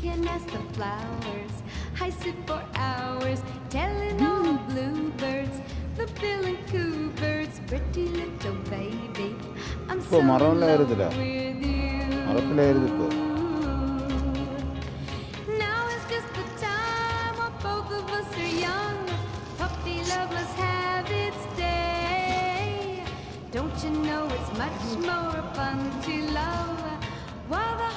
can ask the flowers. I sit for hours telling all the bluebirds, the bill and coo birds, pretty little baby. I'm so in love with you. Now is just the time while both of us are young. Puppy love must have its day. Don't you know it's much more fun to love while the